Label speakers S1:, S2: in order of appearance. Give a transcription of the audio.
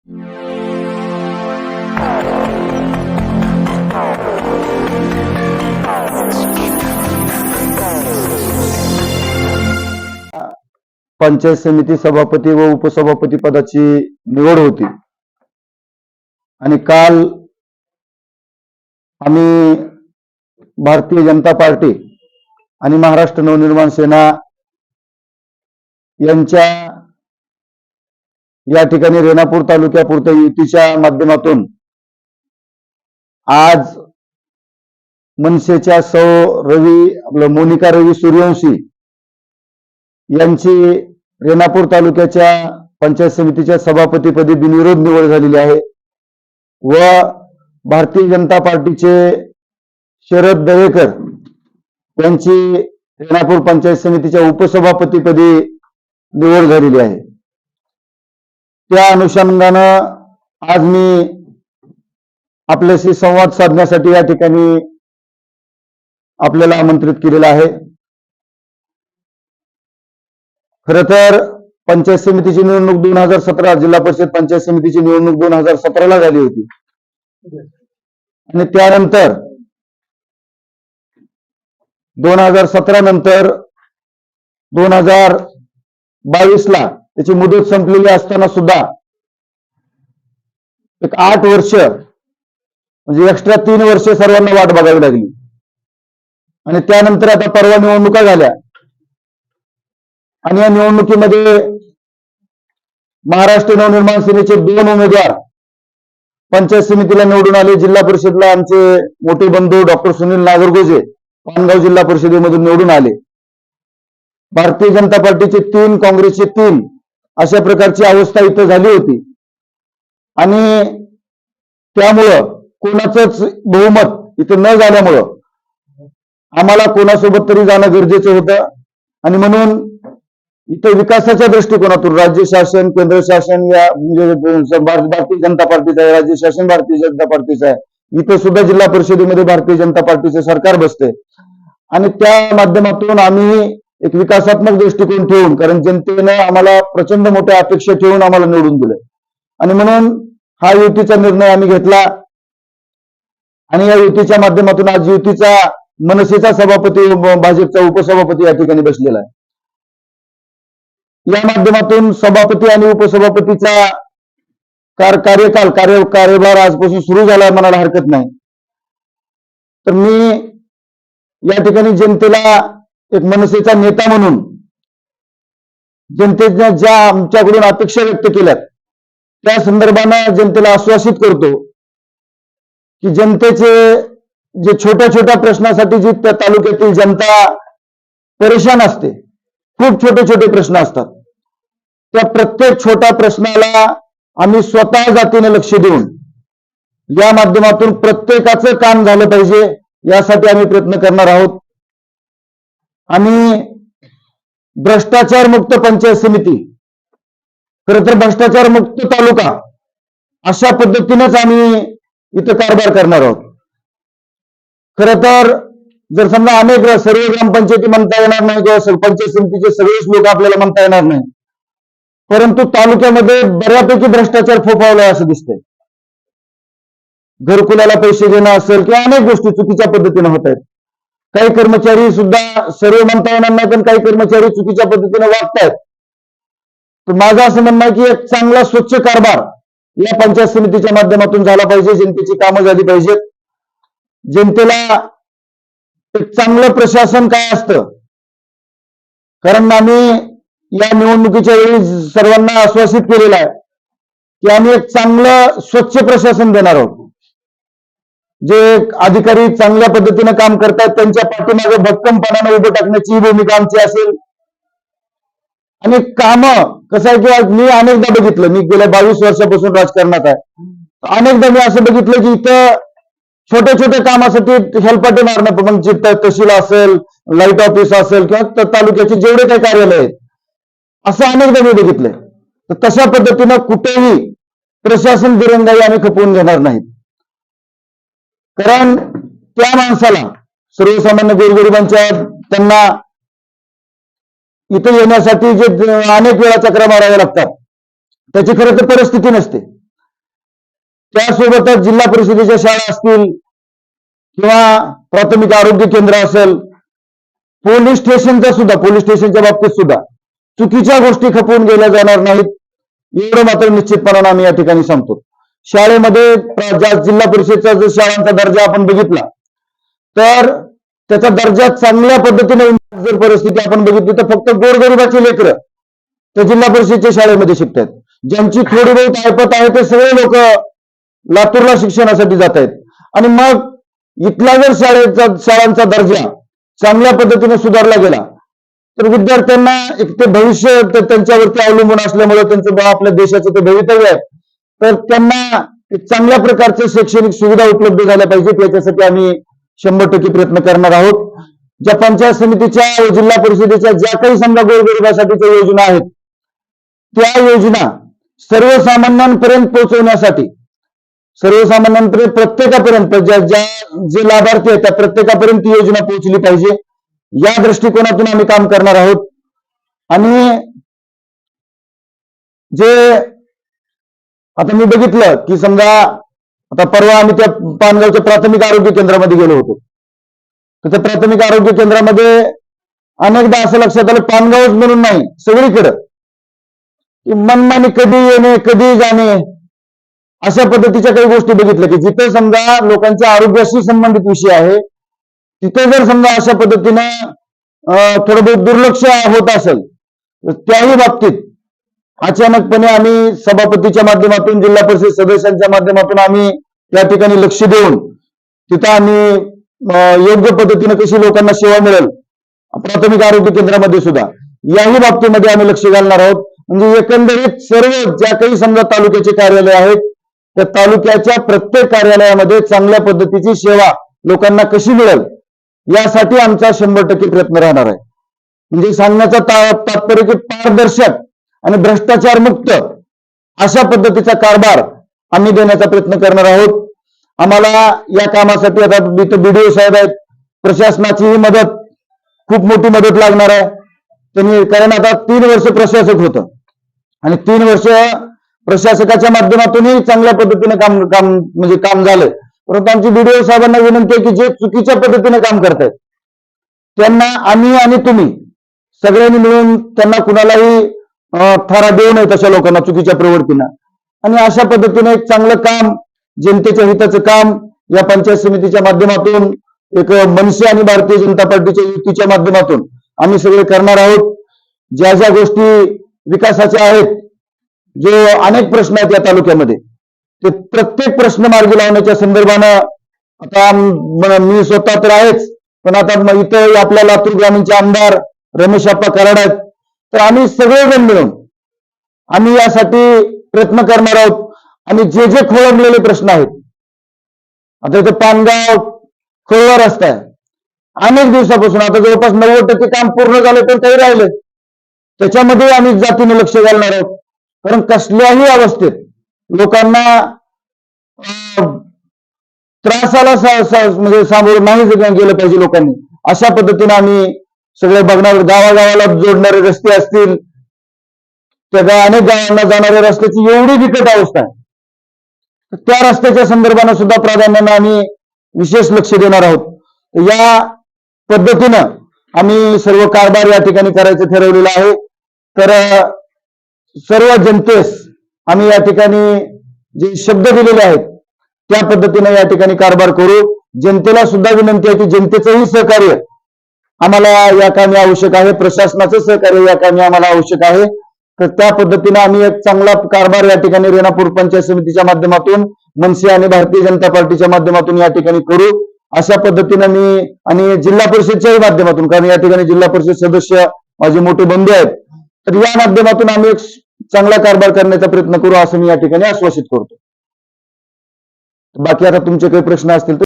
S1: पंचायत समिती सभापती व उपसभापती पदाची निवड होती आणि काल आम्ही भारतीय जनता पार्टी आणि महाराष्ट्र नवनिर्माण सेना यांच्या या ठिकाणी रेणापूर तालुक्यापुरत्या युतीच्या माध्यमातून आज मनसेच्या मोनिका रवी सूर्यवंशी यांची रेणापूर तालुक्याच्या पंचायत समितीच्या सभापतीपदी बिनविरोध निवड झालेली आहे व भारतीय जनता पार्टीचे शरद दरेकर यांची रेणापूर पंचायत समितीच्या उपसभापतीपदी निवड झालेली आहे। त्या अनुषंगानं आज मी आपल्याशी संवाद साधण्यासाठी या ठिकाणी आपल्याला आमंत्रित केलेलं आहे। खरं तर पंचायत समितीची निवडणूक 2017 जिल्हा परिषद पंचायत समितीची निवडणूक 2017 ला झाली होती आणि त्यानंतर 2017 नंतर 2022 ला त्याची मुदत संपलेली असताना सुद्धा एक 8 वर्ष म्हणजे एक्स्ट्रा 3 वर्ष सर्वांना वाट बघावी लागली आणि त्यानंतर आता परवा निवडणुका झाल्या आणि या निवडणुकीमध्ये महाराष्ट्र नवनिर्माण सेनेचे 2 उमेदवार पंचायत समितीला निवडून आले। जिल्हा परिषदला आमचे मोठे बंधू डॉक्टर सुनील नागरगोजे पानगाव जिल्हा परिषदेमधून निवडून आले। भारतीय जनता पार्टीचे 3 काँग्रेसचे 3 अशा प्रकारची अवस्था इथं झाली होती आणि त्यामुळं कोणाचंच बहुमत इथं न झाल्यामुळं आम्हाला कोणासोबत तरी जाणं गरजेचं होतं आणि म्हणून इथं विकासाच्या दृष्टिकोनातून राज्य शासन केंद्र शासन या म्हणजे भारतीय जनता पार्टीचा आहे, राज्य शासन भारतीय जनता पार्टीचा आहे, इथं सुद्धा जिल्हा परिषदेमध्ये भारतीय जनता पार्टीचे सरकार बसते आणि त्या माध्यमातून आम्ही एक विकासात्मक दृष्टिकोन ठेवून, कारण जनतेनं आम्हाला प्रचंड मोठ्या अपेक्षा ठेवून आम्हाला निवडून दिलं आणि म्हणून हा युतीचा निर्णय आम्ही घेतला आणि या युतीच्या माध्यमातून आज युतीचा मनसेचा सभापती भाजपचा उपसभापती या ठिकाणी बसलेला आहे। या माध्यमातून सभापती आणि उपसभापतीचा कार्यभार आजपासून सुरू झाला म्हणायला हरकत नाही। तर मी या ठिकाणी जनतेला एक मनसेचा नेता म्हणून जनतेने ज्या आमच्याकडून अपेक्षा व्यक्त केल्यात त्या संदर्भानं जनतेला आश्वासित करतो की जनतेचे जे छोट्या छोट्या प्रश्नासाठी जी त्या तालुक्यातील जनता परेशान असते, खूप छोटे छोटे प्रश्न असतात, त्या प्रत्येक छोट्या प्रश्नाला आम्ही स्वतः जातीने लक्ष देऊन या माध्यमातून प्रत्येकाचं काम झालं पाहिजे यासाठी आम्ही प्रयत्न करणार आहोत। आम्ही भ्रष्टाचार मुक्त पंचायत समिती, खरं तर भ्रष्टाचार मुक्त तालुका अशा पद्धतीनेच आम्ही इथं कारभार करणार आहोत। खरं तर जर समजा अनेक सर्व ग्रामपंचायती म्हणता येणार नाही किंवा पंचायत समितीचे सगळेच लोक आपल्याला म्हणता येणार नाही, परंतु तालुक्यामध्ये बऱ्यापैकी भ्रष्टाचार फोफावलाय असं दिसतंय। घरकुलाला पैसे देणं असेल किंवा अनेक गोष्टी चुकीच्या पद्धतीने होत आहेत। काही कर्मचारी सुद्धा सर्व म्हणता येणार नाही पण काही कर्मचारी चुकीच्या पद्धतीने वागतायत। तर माझं असं म्हणणं आहे की एक चांगला स्वच्छ कारभार या पंचायत समितीच्या माध्यमातून झाला पाहिजे, जनतेची कामं झाली पाहिजेत, जनतेला एक चांगलं प्रशासन काय असतं, कारण आम्ही या निवडणुकीच्या वेळी सर्वांना आश्वासित केलेलं आहे की आम्ही एक चांगलं स्वच्छ प्रशासन देणार आहोत। जे अधिकारी चांगल्या पद्धतीने काम करतात त्यांच्या पाठीमागे भक्कमपणाने उभं टाकण्याची भूमिका आमची असेल आणि काम कसं आहे की मी अनेकदा बघितलं, मी गेल्या 22 वर्षापासून राजकारणात आहे, अनेकदा मी असं बघितलं की इथं छोट्या छोट्या कामासाठी हेलपाटे मारणं, मग जिथं तहसील असेल, लाईट ऑफिस असेल किंवा तालुक्याचे जेवढे काही कार्यालय आहेत असं अनेकदा मी बघितलंय। तर तशा पद्धतीनं कुठेही प्रशासन दिरंगाई आम्ही खपवून घेणार नाहीत, कारण त्या माणसाला सर्वसामान्य गोरगरिबांच्या त्यांना इथे येण्यासाठी जे अनेक वेळा चक्रा माराव्या लागतात त्याची खरं तर परिस्थिती नसते त्यासोबतच जिल्हा परिषदेच्या शाळा असतील किंवा प्राथमिक आरोग्य केंद्र असेल, पोलीस स्टेशनच्या बाबतीत सुद्धा चुकीच्या गोष्टी खपवून गेल्या जाणार नाहीत, एवढं मात्र निश्चितपणाने आम्ही या ठिकाणी सांगतो. शाळेमध्ये जिल्हा परिषदचा जर शाळांचा दर्जा आपण बघितला तर त्याचा दर्जा चांगल्या पद्धतीने, जर परिस्थिती आपण बघितली तर फक्त गोरगरिबाची लेकरं त्या जिल्हा परिषदच्या शाळेमध्ये शिकतात. ज्यांची थोडी बहुत ऐपत आहे ते सगळे लोक लातूरला शिक्षणासाठी जात आहेत. आणि मग इथला जर शाळांचा दर्जा चांगल्या पद्धतीने सुधारला गेला तर विद्यार्थ्यांना एक ते भविष्य त्यांच्यावरती अवलंबून असल्यामुळे त्यांचं आपल्या देशाचं ते भवितव्य आहे, तर त्यांना चांगल्या प्रकारचे शैक्षणिक सुविधा उपलब्ध झाल्या पाहिजेत. याच्यासाठी आम्ही 100% प्रयत्न करणार आहोत. ज्या पंचायत समितीच्या व जिल्हा परिषदेच्या ज्या काही समजा गोरगरिबासाठीच्या योजना आहेत त्या योजना सर्वसामान्यांपर्यंत पोहोचवण्यासाठी, सर्वसामान्यांपर्यंत प्रत्येकापर्यंत जे लाभार्थी आहेत त्या प्रत्येकापर्यंत ती योजना पोहोचली पाहिजे, या दृष्टिकोनातून आम्ही काम करणार आहोत. आणि जे आता मी बघितलं की समजा आता परवा आम्ही त्या पानगावच्या प्राथमिक आरोग्य केंद्रामध्ये गेलो होतो, तर त्या प्राथमिक आरोग्य केंद्रामध्ये अनेकदा असं लक्षात आलं, पानगावच म्हणून नाही सगळीकडं की मनमानी कधी येणे कधी जाणे अशा पद्धतीच्या काही गोष्टी बघितल्या की जिथे समजा लोकांच्या आरोग्याशी संबंधित विषय आहे तिथे जर समजा अशा पद्धतीनं थोडं बहुत दुर्लक्ष होत असेल तर त्याही बाबतीत अचानकपणे आम्ही सभापतीच्या माध्यमातून, जिल्हा परिषद सदस्यांच्या माध्यमातून आम्ही त्या ठिकाणी लक्ष देऊन तिथं आम्ही योग्य पद्धतीने कशी लोकांना सेवा मिळेल प्राथमिक आरोग्य केंद्रामध्ये सुद्धा याही बाबतीमध्ये आम्ही लक्ष घालणार आहोत. म्हणजे एकंदरीत सर्व ज्या काही समजा तालुक्याचे कार्यालय आहेत त्या तालुक्याच्या प्रत्येक कार्यालयामध्ये चांगल्या पद्धतीची सेवा लोकांना कशी मिळेल यासाठी आमचा 100% प्रयत्न राहणार आहे. म्हणजे सांगण्याचा तात्पर्य की पारदर्शक आणि भ्रष्टाचार मुक्त अशा पद्धतीचा कारभार आम्ही देण्याचा प्रयत्न करणार आहोत. आम्हाला या कामासाठी आता इथं BDO साहेब आहेत, प्रशासनाचीही मदत, खूप मोठी मदत लागणार आहे त्यांनी, कारण आता 3 वर्ष प्रशासक होतं आणि 3 वर्ष प्रशासकाच्या माध्यमातूनही चांगल्या पद्धतीने काम झालंय. परंतु आमची BDO साहेबांना विनंती आहे की जे चुकीच्या पद्धतीने काम करतायत त्यांना आम्ही आणि तुम्ही सगळ्यांनी मिळून त्यांना कुणालाही थारा देऊ नये तशा लोकांना चुकीच्या प्रवृत्तीनं, आणि अशा पद्धतीने एक चांगलं काम, जनतेच्या हिताचं काम या पंचायत समितीच्या माध्यमातून, एक मनसे आणि भारतीय जनता पार्टीच्या युतीच्या माध्यमातून आम्ही सगळे करणार आहोत. ज्या ज्या गोष्टी विकासाच्या आहेत, जे अनेक प्रश्न आहेत या तालुक्यामध्ये, ते प्रत्येक प्रश्न मार्गी लावण्याच्या संदर्भानं आता मी स्वतः तर आहेच, पण आता इथं आपल्या लातूर ग्रामीणचे आमदार रमेश आप्पा कराड आहेत, तर आम्ही सगळेजण मिळून आम्ही यासाठी प्रयत्न करणार आहोत. आणि जे जे खोळंबलेले प्रश्न आहेत, आता इथं पानगाव खोळवा रस्ता आहे, अनेक दिवसापासून आता जवळपास 90% काम पूर्ण झालं तर काही राहिलं, त्याच्यामध्ये आम्ही जातीने लक्ष घालणार आहोत. कारण कसल्याही अवस्थेत लोकांना त्रासाला म्हणजे सामोरं नाही गेलं पाहिजे लोकांनी, अशा पद्धतीने आम्ही सगळे बघणार. गावागावाला जोडणारे रस्ते असतील, त्या अनेक गावांना जाणाऱ्या रस्त्याची एवढी बिकट अवस्था आहे, त्या रस्त्याच्या संदर्भाने सुद्धा प्राधान्याने आम्ही विशेष लक्ष देणार आहोत. या पद्धतीनं आम्ही सर्व कारभार या ठिकाणी करायचं ठरवलेलं आहे. तर सर्व जनतेस आम्ही या ठिकाणी जे शब्द दिलेले आहेत त्या पद्धतीने या ठिकाणी कारभार करू. जनतेला सुद्धा विनंती आहे की जनतेचंही सहकार्य आम्हाला या कामी आवश्यक आहे, प्रशासनाचं सहकार्य या कामी आम्हाला आवश्यक आहे. तर त्या पद्धतीने आम्ही एक चांगला कारभार या ठिकाणी रेणापूर पंचायत समितीच्या माध्यमातून, मनसे आणि भारतीय जनता पार्टीच्या माध्यमातून या ठिकाणी करू. अशा पद्धतीने मी आणि जिल्हा परिषदच्याही माध्यमातून, कारण या ठिकाणी जिल्हा परिषद सदस्य माझे मोठे बंधू आहेत, तर या माध्यमातून आम्ही एक चांगला कारभार करण्याचा प्रयत्न करू असं मी या ठिकाणी आश्वासित करतो. बाकी आता तुमचे काही प्रश्न असतील तर